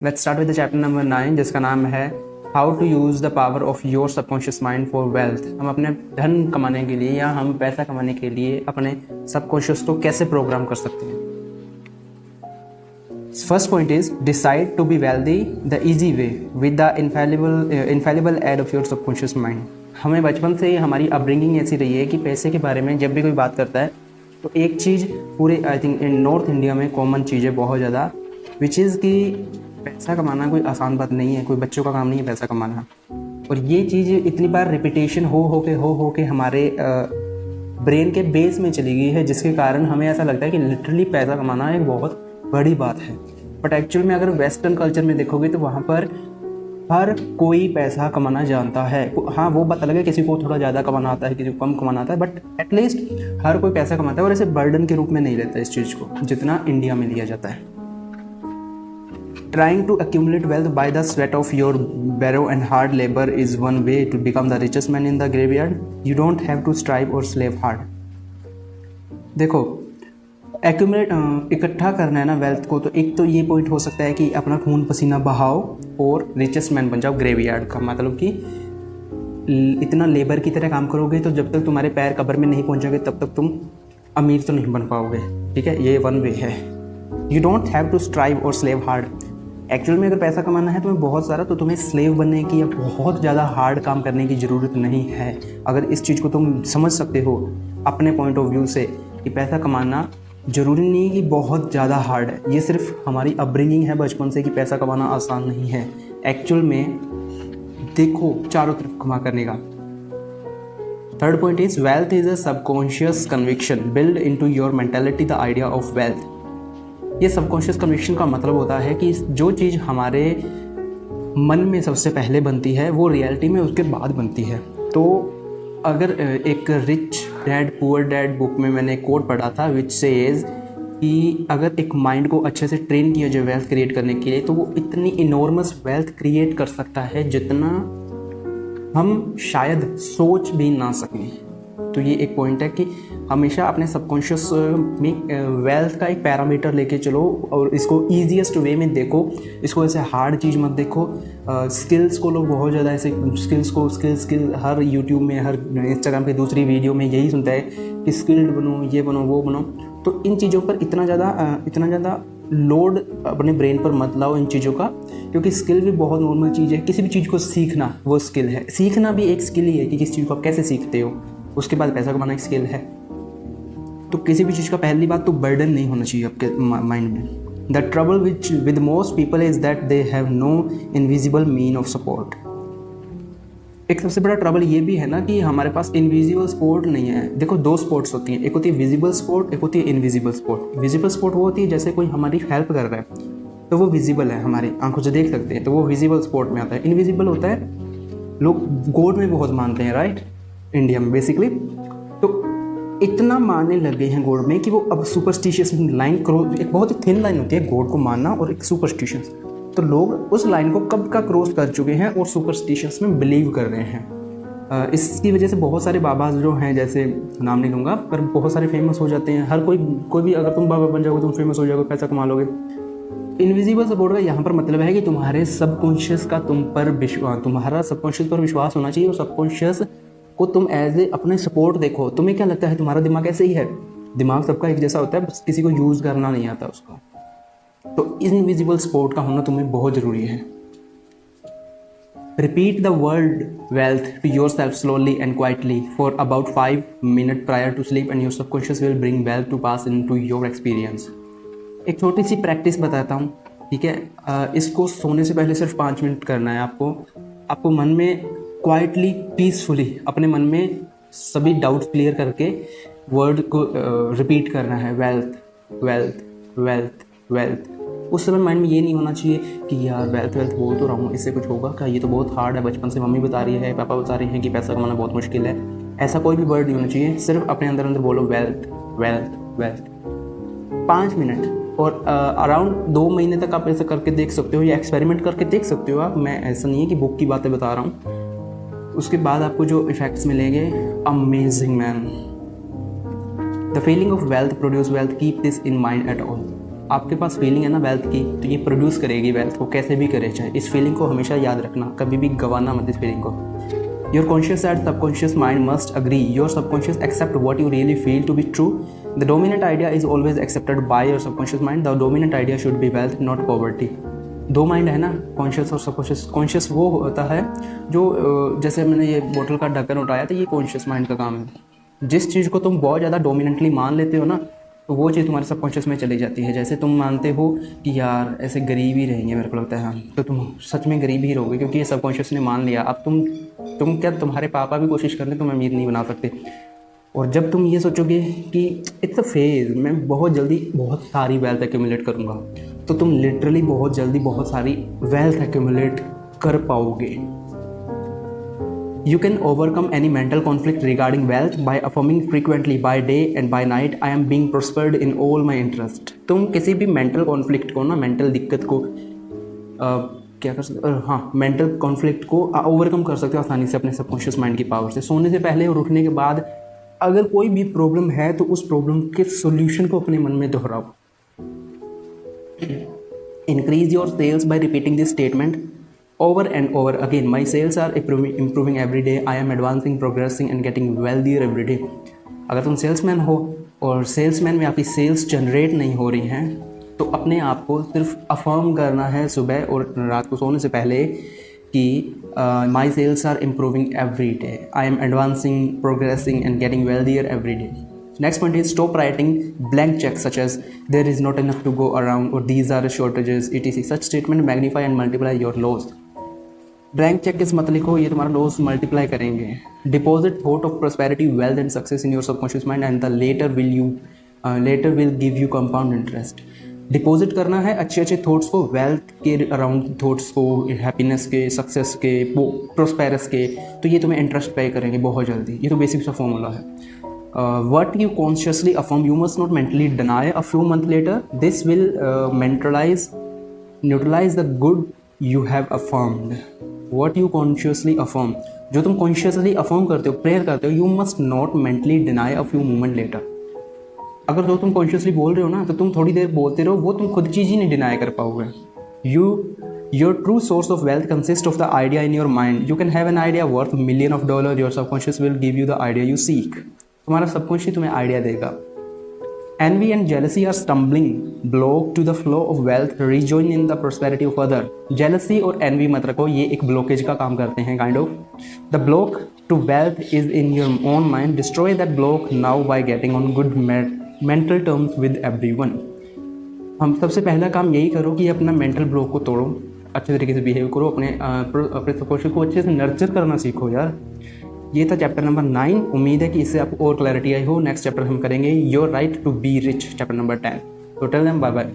Let's start with chapter number 9 जिसका नाम है how to use the power of your subconscious mind for wealth. हम अपने धन कमाने के लिए या हम पैसा कमाने के लिए अपने सबकॉन्शियस को कैसे प्रोग्राम कर सकते हैं। First point is decide to be wealthy the easy way with the infallible aid of your subconscious mind. हमें बचपन से ही हमारी अपब्रिंगिंग ऐसी रही है कि पैसे के बारे में जब भी कोई बात करता है तो एक चीज़ पूरे I think in north India में कॉमन चीज़ है बहुत ज़्यादा, विच इज़ कि पैसा कमाना कोई आसान बात नहीं है, कोई बच्चों का काम नहीं है पैसा कमाना। और ये चीज़ इतनी बार रिपीटेशन हो के हमारे ब्रेन के बेस में चली गई है, जिसके कारण हमें ऐसा लगता है कि लिटरली पैसा कमाना एक बहुत बड़ी बात है। बट एक्चुअल में अगर वेस्टर्न कल्चर में देखोगे तो वहाँ पर हर कोई पैसा कमाना जानता है। हाँ, वो बात अलग है, किसी को थोड़ा ज़्यादा कमाना आता है, किसी को कम कमाना आता है, बट एटलीस्ट हर कोई पैसा कमाता है और ऐसे बर्डन के रूप में नहीं लेता इस चीज़ को जितना इंडिया में लिया जाता है। Trying to accumulate wealth by the sweat of your brow and hard labor is one way to become the richest man in the graveyard. You don't have to strive or slave hard. देखो, इकट्ठा करना है ना wealth को, तो एक तो ये पॉइंट हो सकता है कि अपना खून पसीना बहाओ और रिचेस्ट मैन बन जाओ। ग्रेवयार्ड का मतलब कि इतना लेबर की तरह काम करोगे तो जब तक तुम्हारे पैर कब्र में नहीं पहुंचोगे तब तक तुम अमीर तो नहीं बन पाओगे। ठीक है, ये वन वे है। You don't have to strive और स्लेव हार्ड। एक्चुअल में अगर पैसा कमाना है तुम्हें बहुत सारा, तो तुम्हें स्लेव बनने की या बहुत ज़्यादा हार्ड काम करने की ज़रूरत नहीं है। अगर इस चीज़ को तुम समझ सकते हो अपने पॉइंट ऑफ व्यू से कि पैसा कमाना ज़रूरी नहीं कि बहुत ज़्यादा हार्ड है, ये सिर्फ हमारी अपब्रिंगिंग है बचपन से कि पैसा कमाना आसान नहीं है। एक्चुअल में देखो चारों तरफ कमा करने का। Third point is wealth is a subconscious conviction build into your mentality the idea of wealth. ये सबकॉन्शियस कन्विक्शन का मतलब होता है कि जो चीज़ हमारे मन में सबसे पहले बनती है वो रियलिटी में उसके बाद बनती है। तो अगर एक rich dad poor dad book में मैंने एक कोट पढ़ा था विच सेज कि अगर एक माइंड को अच्छे से ट्रेन किया जाए वेल्थ क्रिएट करने के लिए तो वो इतनी इनॉर्मस वेल्थ क्रिएट कर सकता है जितना हम शायद सोच भी ना सकें। तो ये एक पॉइंट है कि हमेशा अपने सबकॉन्शियस में वेल्थ का एक पैरामीटर लेके चलो और इसको ईजीएस्ट वे में देखो। इसको ऐसे हार्ड चीज़ मत देखो। स्किल्स को लोग बहुत ज़्यादा ऐसे स्किल हर यूट्यूब में हर इंस्टाग्राम पे दूसरी वीडियो में यही सुनता है कि स्किल्ड बनो, ये बनो, वो बनो। तो इन चीज़ों पर इतना ज़्यादा लोड अपने ब्रेन पर मत लाओ इन चीज़ों का, क्योंकि स्किल भी बहुत नॉर्मल चीज़ है। किसी भी चीज़ को सीखना वो स्किल है। सीखना भी एक स्किल ही है कि किसी चीज़ को आप कैसे सीखते हो। उसके बाद पैसा कमाना एक स्किल है। तो किसी भी चीज़ का पहली बात तो बर्डन नहीं होना चाहिए आपके माइंड में। The trouble with most people is that they have no invisible mean of support. एक सबसे बड़ा ट्रबल ये भी है ना कि हमारे पास इनविजिबल सपोर्ट नहीं है। देखो, दो सपोर्ट्स होती हैं, एक होती है विजिबल सपोर्ट, एक होती है इनविजिबल सपोर्ट। विजिबल सपोर्ट वो होती है जैसे कोई हमारी हेल्प कर रहा है तो वो विजिबल है, हमारी आंखों से देख सकते हैं, तो वो विजिबल सपोर्ट में आता है। इनविजिबल होता है लोग गॉड में बहुत मानते हैं, राइट, इंडिया में बेसिकली। तो इतना मानने लगे हैं गॉड में कि वो अब सुपरस्टिशियस लाइन क्रॉस, एक बहुत ही थिन लाइन होती है गॉड को मानना और एक सुपरस्टिशियस। तो लोग उस लाइन को कब का क्रॉस कर चुके हैं और सुपरस्टिशियस में बिलीव कर रहे हैं। इसकी वजह से बहुत सारे बाबा जो हैं, जैसे नाम नहीं लूँगा, पर बहुत सारे फेमस हो जाते हैं। हर कोई भी अगर तुम बाबा बन जाओगे तुम फेमस हो जाओगे, पैसा कमा लोगे। इनविजिबल सपोर्ट का यहाँ पर मतलब है कि तुम्हारे सबकॉन्शियस का तुम्हारा सबकॉन्शियस पर विश्वास होना चाहिए और सबकॉन्शियस को तुम एज ए अपने सपोर्ट देखो। तुम्हें क्या लगता है तुम्हारा दिमाग ऐसे ही है? दिमाग सबका एक जैसा होता है, बस किसी को यूज़ करना नहीं आता उसको। तो इनविजिबल सपोर्ट का होना तुम्हें बहुत ज़रूरी है। Repeat the word wealth to your self slowly and quietly for about 5 minutes prior to sleep and your subconscious will bring wealth to pass into your experience. एक छोटी सी प्रैक्टिस बताता हूँ, ठीक है। इसको सोने से पहले सिर्फ 5 मिनट करना है आपको मन में क्वाइटली पीसफुली अपने मन में सभी डाउट्स क्लियर करके वर्ड को रिपीट करना है, वेल्थ वेल्थ वेल्थ वेल्थ। उस समय माइंड में ये नहीं होना चाहिए कि यार वेल्थ बोल तो रहा हूँ, इससे कुछ होगा क्या, ये तो बहुत हार्ड है, बचपन से मम्मी बता रही है, पापा बता रहे हैं कि पैसा कमाना बहुत मुश्किल है। ऐसा कोई भी वर्ड नहीं होना चाहिए। सिर्फ अपने अंदर बोलो वेल्थ वेल्थ वेल्थ 5 मिनट। और अराउंड 2 महीने तक आप ऐसा करके देख सकते हो या एक्सपेरिमेंट करके देख सकते हो आप। मैं ऐसा नहीं है कि बुक की बातें बता रहा हूँ। उसके बाद आपको जो इफ़ेक्ट्स मिलेंगे, amazing man. The feeling of wealth produce wealth, keep this in mind at all. आपके पास फीलिंग है ना वेल्थ की, तो ये प्रोड्यूस करेगी वेल्थ को, कैसे भी करे चाहे। इस फीलिंग को हमेशा याद रखना, कभी भी गंवाना मत इस फीलिंग को। Your conscious and subconscious mind must agree, your subconscious accept what you really feel to be true, the dominant idea is always accepted by your subconscious mind, the dominant idea should be wealth not poverty. दो mind है ना, conscious और subconscious. Conscious वो होता है जो जैसे मैंने ये बोतल का ढक्कन उठाया, तो ये कॉन्शियस माइंड का काम है। जिस चीज़ को तुम बहुत ज़्यादा डोमिनेंटली मान लेते हो ना, तो वो चीज़ तुम्हारे सबकॉन्शियस में चली जाती है। जैसे तुम मानते हो कि यार ऐसे गरीब ही रहेंगे, मेरे को लगता है हाँ, तो तुम सच में गरीब ही रहोगे, क्योंकि ये सबकॉन्शियस ने मान लिया। अब तुम क्या, तुम्हारे पापा भी कोशिश कर लें, तुम अमीर नहीं बना सकते। और जब तुम ये सोचोगे कि इट्स अ फेज, मैं बहुत जल्दी बहुत सारी वेल्थ एक्यूमुलेट करूँगा, तो तुम लिटरली बहुत जल्दी बहुत सारी वेल्थ एक्यूमुलेट कर पाओगे। You can overcome any mental conflict regarding wealth by affirming frequently by day and by night, I am being prospered in all my interest। तुम किसी भी मेंटल कॉन्फ्लिक्ट को ना, मेंटल दिक्कत को क्या कर सकते, हाँ, मेंटल कॉन्फ्लिक्ट को ओवरकम कर सकते हो आसानी से अपने सबकॉन्शियस माइंड की पावर से। सोने से पहले और उठने के बाद अगर कोई भी प्रॉब्लम है, तो उस प्रॉब्लम के सोल्यूशन को अपने मन में दोहराओ। Increase your sales by repeating this statement over and over again, my sales are improving every day, I am advancing, progressing and getting wealthier every day। अगर तुम सेल्समैन हो और सेल्समैन में आपकी सेल्स जनरेट नहीं हो रही हैं, तो अपने आप को सिर्फ अफर्म करना है सुबह और रात को सोने से पहले कि my sales are improving every day, I am advancing, progressing and getting wealthier every day. Next point is stop writing blank checks such as there is not enough to go around or these are shortages etc. Such statement magnify and multiply your loss। Blank cheque किस मत लिखो, ये तुम्हारा loss multiply करेंगे। Deposit thought of prosperity, wealth and success in your subconscious mind and the latter will give you compound interest. Deposit करना है अच्छे अच्छे थॉट्स को, वेल्थ के अराउंड थॉट्स को, हैप्पीनेस के, सक्सेस के, प्रोस्पेरस के, तो ये तुम्हें इंटरेस्ट पे करेंगे बहुत जल्दी। ये तो बेसिक सा फॉर्मूला है। What you consciously affirm, you must not mentally deny a few months later. This will neutralize the good you have affirmed। What you consciously affirm, जो तुम consciously affirm करते हो, प्रेयर करते हो, you must not mentally deny a few moments later। अगर जो तुम consciously बोल रहे हो ना, तो तुम थोड़ी देर बोलते रहो, वो तुम खुद चीज़ ही नहीं डिनाई कर पाओगे। Your true source of wealth consists of the idea in your mind। You can have an idea worth $1 million, your subconscious will give you the idea you seek। तुम्हारा सबकॉन्शियस तुम्हें आइडिया देगा। Envy and jealousy are stumbling block to the flow of wealth, rejoin in the prosperity of other। jealousy और envy मत रखो, ये एक blockage का काम करते हैं kind of. The block to wealth is in your own mind, destroy that block now by getting on good mental terms with everyone। हम सबसे पहला काम यही करो कि अपना मेंटल ब्लॉक को तोड़ो, अच्छे तरीके से बिहेव करो, अपने सबकॉन्शियस को अच्छे से नर्चर करना सीखो यार। ये था चैप्टर नंबर 9। उम्मीद है कि इससे आपको और क्लैरिटी आई हो। नेक्स्ट चैप्टर हम करेंगे your right to be rich, chapter number 10। तो टेल देम बाय बाय।